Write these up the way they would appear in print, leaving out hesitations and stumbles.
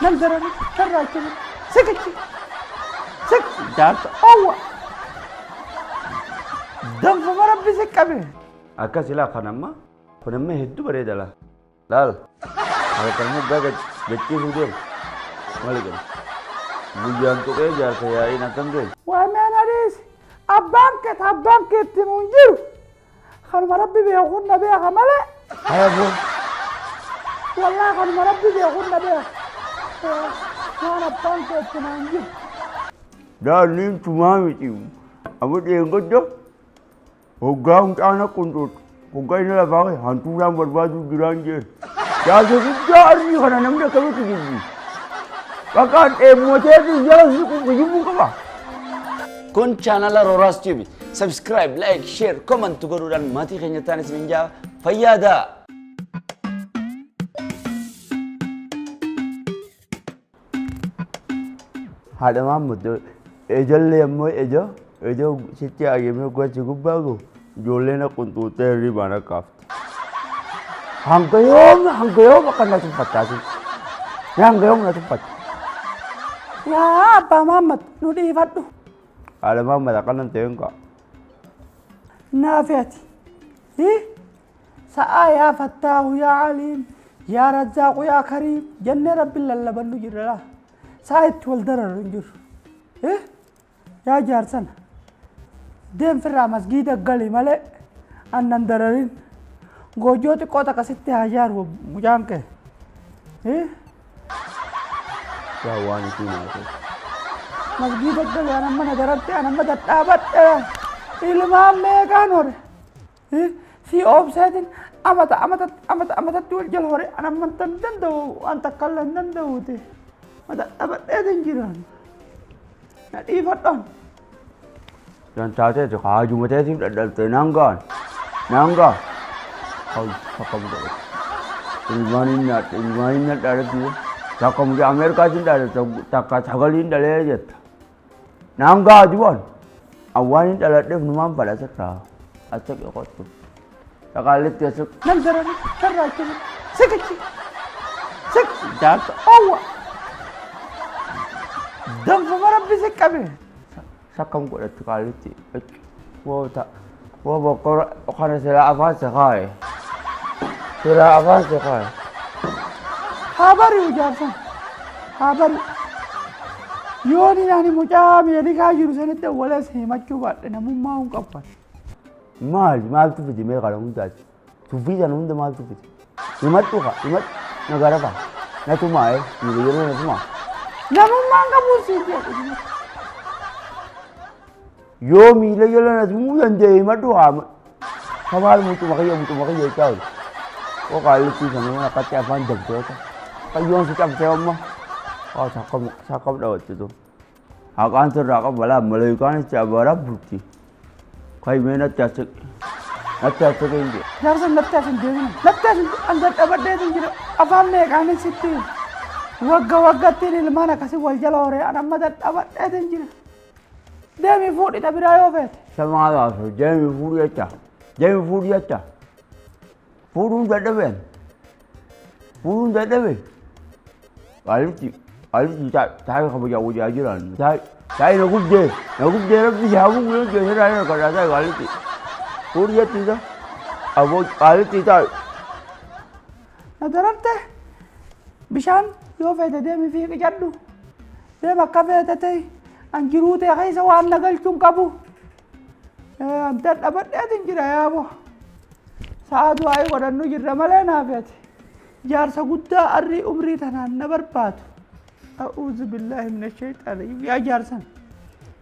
ننزل كراكب سكتي سك جات أوه دم فمربي سكبه أكاسيلا خنما هدو بريدا لا لال هذا كلمة بعد جتي سوديم مالكم بيجان تو كي جال saya ini nakam deh وأنا ريس أبانك تمونجر خان مربي بيقول نبي عمله ayo bu والله خان مربي بيقول نبي أنا أبانك تمونجر dah ni cuma itu abu dia enggak dah hogang anak kuntut hogang ini lah pakai hantu yang berbaju giranjir ya sebentar ni kan namanya kami kejiji bahkan motor tu jalan suku kejumu kapa kun channel Roras TV subscribe like share comment tugaru dan mati kenyataan semenjak fayyada ada mamu tu ejal lemo ejo setiap hari gua cukup bagus jole na kuntut dari mana kaf hangkayom akan nak cepat kasih hangkayom nak cepat يا أبا محمد نودي فدو ada mamu akan nanti enggak نافعتي إيه سآ يا فتاه يا عليم يا رزاق يا كريم جنة رب الله بنو جرلا سايت والدرر نجر إيه يا جارسن دم في الرامس جيدا قلي ملء أن ندررين غوجوتي قوتا كستي هجار ومجانك إيه ya wani tu nak مسجد قلي أنا ما ندرت أنا ما تتابت إلمام ميكانور إيه في أوبسيدين أمتا تقول جلوري أنا من تندو أنت كلا نندو تي ما تتابت جيران نادي فتون dan cakap tu haju macam tu dah nanggan kau cakap betul ilmanin nak ada tu cakap macam Amerika sini dah ada tak cagalin dah leh nangga jual awan dah ada numam pada sekarang acak ikut tu tak alit dia suk ننزل كراكب سكتي سك jat أوه دم فمربي سكبه sakam ko dah alit ti wo tak wo bokor kana sila avan sekai خبري وجارسن خبري يوني يعني مجامي يعني كاجر سنة ولا سيما كوبا أنا ما هم كبر mal tu fiji me kalau muda tu fiji anu muda mal tu fiji imat negara apa na tu mai ni dia na tu mai نمو ما هم كبر سيدي yo mi le yo na tu muda je imat tu am kamal mutu makaya tahu oh kalau tu sana mana kata apa jam tu kayon sikap saya mah oh cakap dah tu akan terdapat bala melakukan cabaran bukti kai mana cacak ini جارسن نتاسن دينا نتاسن أنت أبدا تنجر أفهم ميك أنا ستي وقا تيني لما كسي والجلوري أنا ما أبدا تنجر دامي فوق إذا برايو فيت sama ada tu jami furi aja furun dah ben alif tak kamu jauh jalan saya nak gubde tapi siapa pun dia saya kalau saya alif furi aja tu abu alif tak ندرته بشان يوفيت دامي فيك جدو دامي كفيت تي أنجروتي خيسة وأن نقلتم كبو أنت أبدا تنجر يا أبو ساعدوا أي ورن نجر ملنا فيت جارسة قد أري أمري تنان نبربات أعوذ بالله من الشيطان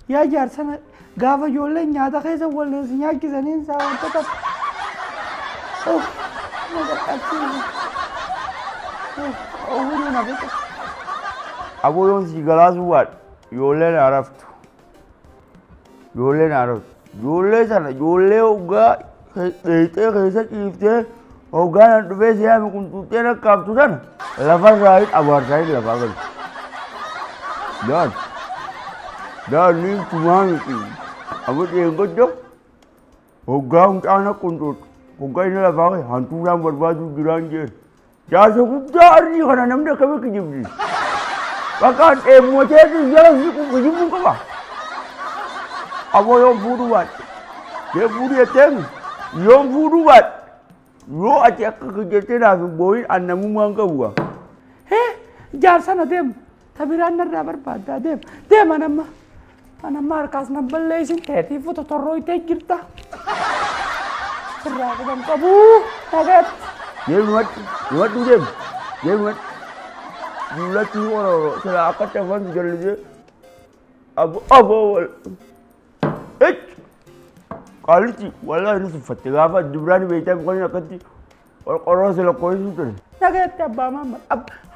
يا جارسن قافة جولين نيادا خيسة ولا سنياكي سنين ساوان تتب أوف ماذا أكتب أوه نبيت abu yang segala buat Yole Arab sana uga itu kerja kita uga nanti biasa kami kuntu tiada kaptu sana lepas raid abar raid lepas dan ni cuma itu abu dia enggak jauh uga anak kuntu uga ini lepas hantu yang berbaju giranjir jasa kuda hari karena namanya kami kejibri Bakka dheemmoteetu jala siqu jibbuu qaba. Aboo yoon fuudhuu baadhe. Dee fuudhu jetteemi yoon fuudhuu baadhe. Yoo ati akka jettee naaf hin boo'in annamummaan qabu. Jaarsana deemu. Tabiraan narraa barbaaddaa deemu. Deema namma. Anamma harkaas nan balleessin teetii fuuta torroo itee jirta. Sirraa qaban qabu. Nagaatti. Deemu deemu. Deemu. Dullatti waroo sila akka tafan jallisee aboo wal. Qaallichi walaa inni siffatte gaafa dubraan beektaa qoonni akkatti qorqorroo sila qoyisuu ture. Nagaatti abbaa mamma.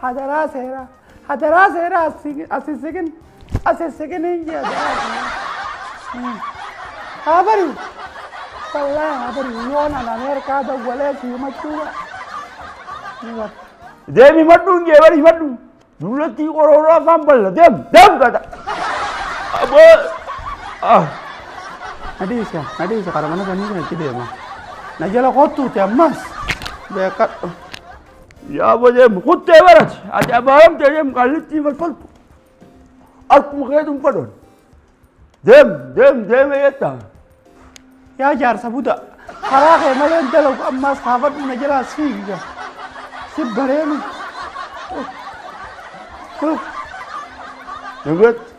Hadaraa seeraa. Hadaraa seeraa asisikin. Asisikin hin jee hadaraa seeraa. Habari. Wallahi habari yoonaan Ameerikaa dawwalee siimachuu. Deemi madduun jee bari madduun. Dullatti qorqorroo afaan balla deemu gata. Aboo. Nadiisa karamana sanii kanatti deema. Na jala kottuuti ammas. Beekadhu. Yaa deemu kuttee barate ati abaaramtee deemu qaallitti falfaltu. Akkuma keetuun fadhoon. Deeme jettaa. Yaa jaarsa buda. Karaa kee malee dalagu ammas kaafadhu na jalaa siiga. Si bareenu. Nagaatti.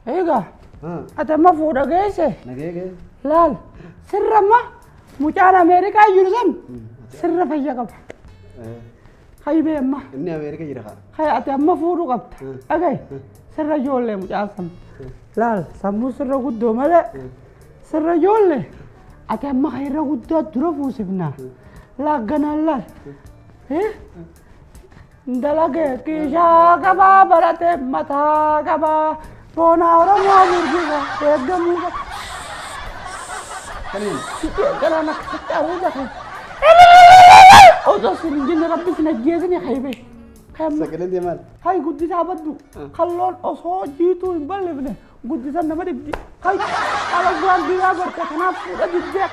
Egaa ati amma fuudha geesse laal sirra amma mucaan Ameerikaa jiru san sirra fayya qaba. Hayyibee amma. Inni Ameerikaa jira kaa. Hay ati amma fuudhu qabda. Dhagaye sirra ijoollee mucaan san. Laal sammuu sirra guddoo malee sirra ijoollee ati amma irra guddaa dura fuusifna. Laagganaan laal. Dalagee kiishaa qabaa baratee mataa qabaa. Bona Oromoo murjiga eeggamuudha. Galaana akkasitti aruuza kan. Osoo sin jinni rabbi sin ajjeesini haybee. Sagaleen deemaan. Hay guddisaa baddu. Kalloon osoo jiituu hin balleefne guddisan nama dhibdi. Hay ala bu'aan biyyaa gorte kanaaf fuudha diddee.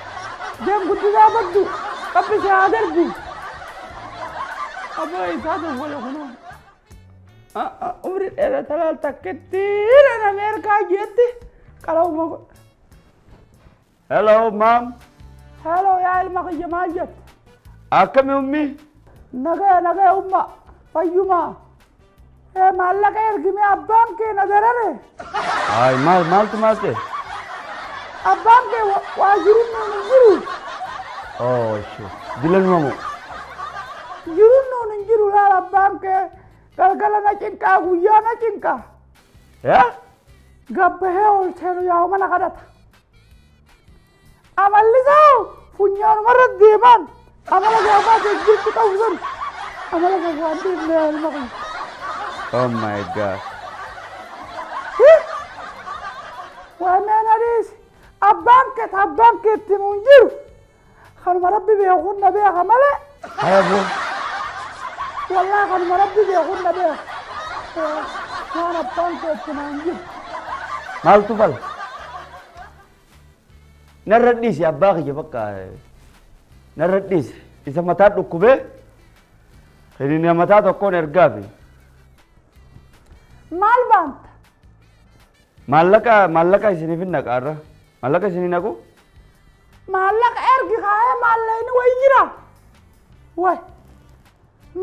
Deem guddisaa baddu. Qabbi si haa darbu. Abbaa isaa dawwala kunoo. Umri dheerata laal takkitti nan Ameerikaa jetti qalawuma godha. Hello mom. Hello yaa ilma kiyya maal jettu? Akkami ummi? Nagaya umma fayyuma. Maallaqa ergime abbaan kee na darare. Ay maaltu maal ta'e? Abbaan kee waa jiruun nuun hin jiru. Oh shit. Dilan mamu. Jiruun nuun hin jiru laal abbaan kee. Galgala na cinqaa guyyaa na cinqaa. Yaa? Gabbahee oolcheenu yaa mana kadhata. Amallisaa funyaanuma deemaan amala gaafaa jirtu qabu sun amala gaafaa deemnee ilma kun. Oh my God. Waa meen adiis abbaan keetti nuun jiru kanuma rabbi beekuun na beeka malee. Hayabu. والله قد مربي بيقولنا بيه وانا بطنت التنانجيب مالتو بل نرديس يا باقي بقى نرديس إذا متى تكوبه خليني متى تكون إرجابي مال بانت مالك إسني في النكارة مالك إسني نكو مالك إرجع خايا مالين ويجرا وي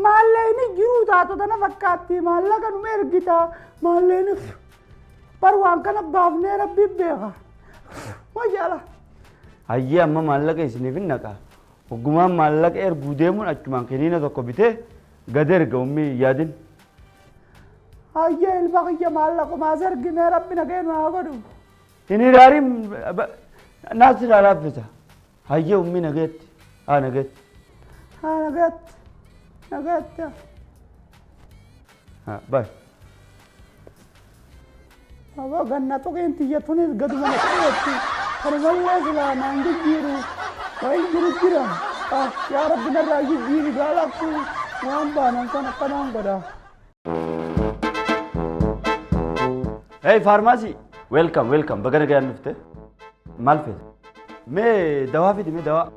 Maalleeni jiruu taatu tana fakkaatti maallaqa nu ergita maalleeni bar waan kana baafnee rabbi beeka. Majaala. Hayyee amma maallaqa isiniif hin naqa. Ogummaan maallaqa erguu deemuun achumaan kiniina tokko bitee gad erga ummii yaadin. Hayyee ilma kiyya maallaqumaas erginee rabbi nageen haa godhu. Inni daariin naasi laaffisa. Hayyee ummii nageetti. Haa nageetti. Haa nageetti. Nagatta. Bye. Aba ganna to keen tiyya tunis gadu mana qeetti. Kan wallahi sila nangi jiru. Wai jiru. Ya rabbi narra jiru galakku. Waan baanan sana kanaan godha. Hey pharmacy. Welcome. Bagana gaya nufte. Maal fete. Mee dawaa fidi mee dawaa.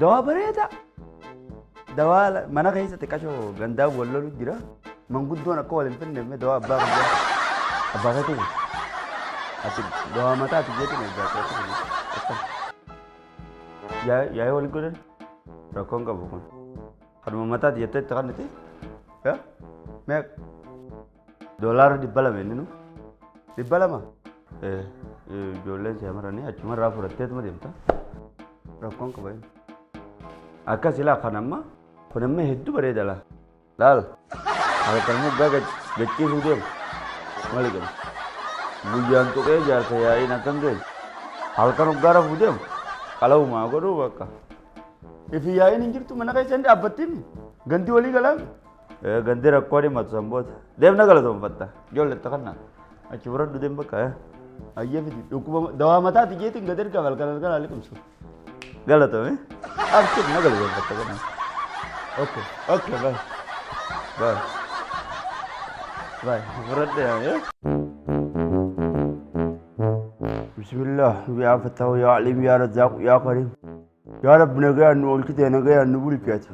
Dawaa bareeda. dawaa mana keessatti qashoo gandaa wallolu jira manguddoon akka waliin finne dawaa abbaa guddaa abbaa keetu ati dawaa mataati jeetiin egaa keetu yaa'ee waliin godhan rakkoon qabu kun kanuma mataati jettee itti kannite yaa meeq doolaara 200 inni nu 200 ijoolleen shaamarranii achumarraa fudhatteetuma deemta rakkoon qaba inni akkas ilaa kanamma kun amma hedduu bareeda laal halkan muggaa gachiisuu deemu mali galu guyyaan tuqee jaarsa yaa'iin akkam deemu halkan muggaa rafuu deemu qalawumaa godhuu bakka ifi yaa'iin hin jirtu mana keessa hin dhaabbattiin ganti walii galaan ganti rakkoo dhimatu sanboota deemna galatoonfatta ijoolletta kannaa achi biradhu deem bakka ayyee fiti dhukkuba dawaa mataati jeetiin gad ergaa halkan halkan liqimsu galatame abshir na galatoonfatta kannaa okay bye biradhe yaa bismillah ya fatahu ya alim ya razzaq ya karim ya rab nagaya nu olkite nagaya nu bulkiyat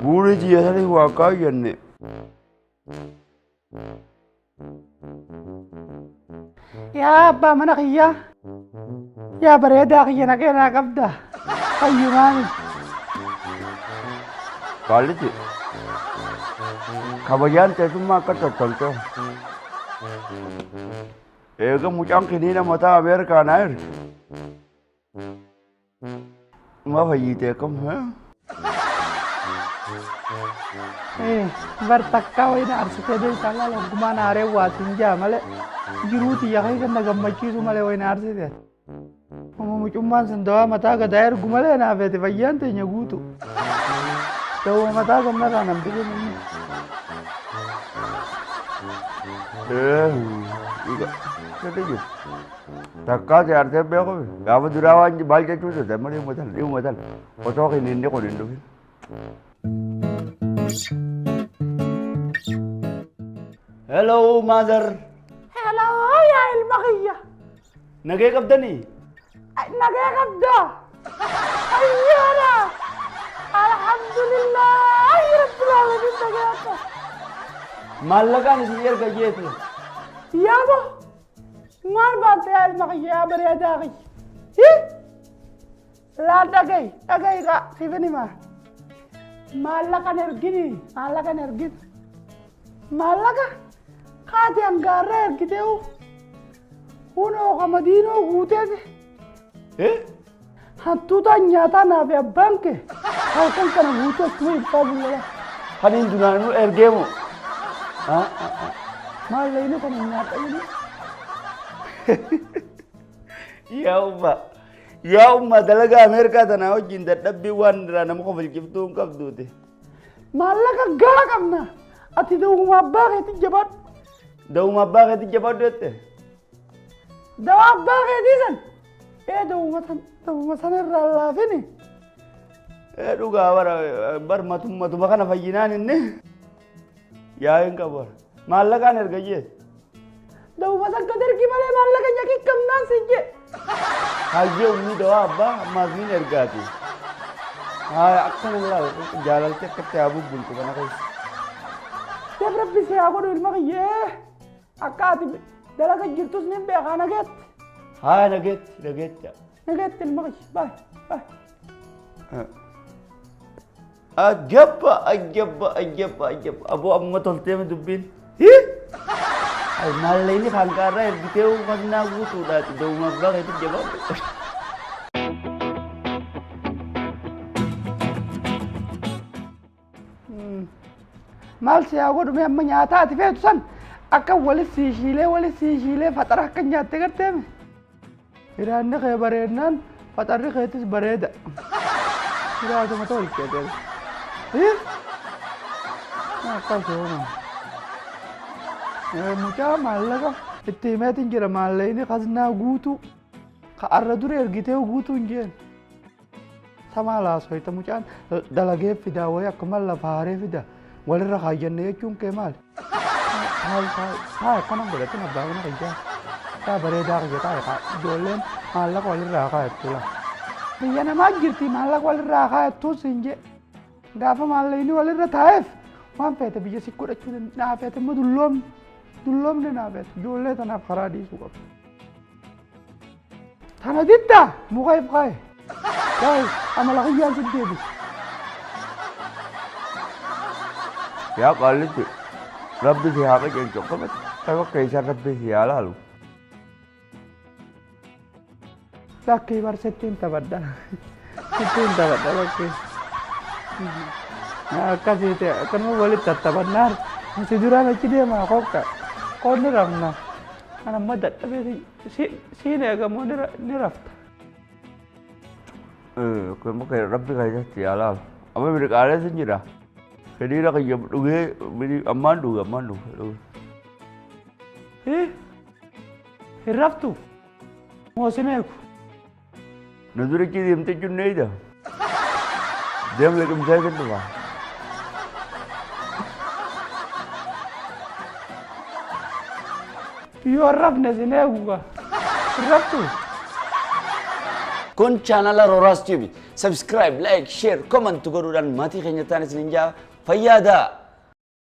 buri ji yasari waka yanne ya abba mana khiyya ya bareda khiyya nagaya qabda ayyumani quality kabayan tesuma katattanto ega mucang kinina mata Amerika nair ma fayite kam ha bartakka wayna arsite de tala loguma nare watin jamale jiruti ya kai kan gammachi su male wayna arsite mucumman sandawa mata ga dair gumale na fete fayyante nyagutu tawo mata gamna ranam dige Ketiga, takkan saya arti berapa? Gak berdurawan balik itu saja, mari modal, foto ini kau rindu. Hello mother. hello ya ilmakhiyya Nagay kabda ni? nagaya qabda ayyana alhamdulillah rabbil alamin nagaya qabda Malakan si erga jetu. yabo mal baate ya ilmakhiyya bareda akhi la dagay ka sifani ma malakan ergini malaka kaati angara ergiteu uno kamadino gutete hattuta nyata na be banke halkan kana gutu tu ipabulla Kanin dunanu ergemu. mal ini kana nyata ini Ya umma dalaga Amerika tanah ojin dadabbi wan rana mo ko filkiftu kabdute. malaka gara kamna ati do ma bagati jabat Daw mabakit jabat dete. dawa bagati san do matan ralla fini Duga wara bar matum makana fajinan ini. Ya yang kabar. Malakan ergaje. daw matan kader gimana malaka nyaki kamna sije Haji ummi doa abba mazmin ergati. Akan ngelal jalan cek ke abu bulku mana kau. ya rabbi se aku do ilmakhiyya akati dalaga jirtus nim be khana get Naget. naget ilmakhiyya bye Ajab. Abu amma tolte me dubbin. Ay malay ni khangkara ergiteu kana gutu dati daw mabakit jabat. mal se aku do me amma nyata ati fetu san akka wali siishile fatara akka nyaatte garteme iraanni kee bareednaan fatarri keetis bareeda iraatuma tolchete akkasuma mucaa maallaqa itti himeetin jira maallayni kasnaa guutuu ka arra dura ergitee guutuu hin jeen tamaa laasoyta mucaan dalagee fidaa wayi akkuma lafa haaree fida walirra kaayyanne jechuun kee maali akkanan godhatin abbaa kana qiyyaa taa bareedaa qiyya taa ijoolleen maallaqa walirraa kaayattu la biyya namaa jirti maallaqa walirraa kaayattuu siin jee gaafa maallaqni walirra taa'eef waan feete biyya si godhachuu naa feete immoo dulloomne naa feete ijoollee tanaaf karaa dhiisuu qabdu. Tana diddaa muka if kaaye gaa'is amala kiyyaan si deebise. Yaa qaallitti rabbi si haa qajeelchu qabate ta'e akka isaan rabbi si haa laalu. Lakkii bar sittiin taphadha lakkii. Akkasiiti akkanuma walitti tattaphannaan si duraan achi deemaa kokka qoonni rafna kan amma dadhabee siin eegamoo ni rafta. Kun muka rabbi keessatti haa laalu. Amma mirqaalee sin jira. Kedira kaya dhugee ammaan dhuga. Hin raftu moo sin eegu. Na dura ki deemte junneeyda. Deem leequmsaa kan dhufa. Yoo rafne sin eeguga hin raftu. Kun channel Roras TV. Subscribe, like, share, comment godhuudhaan maatii keenya ta'an isiniin jaa fayyadaa.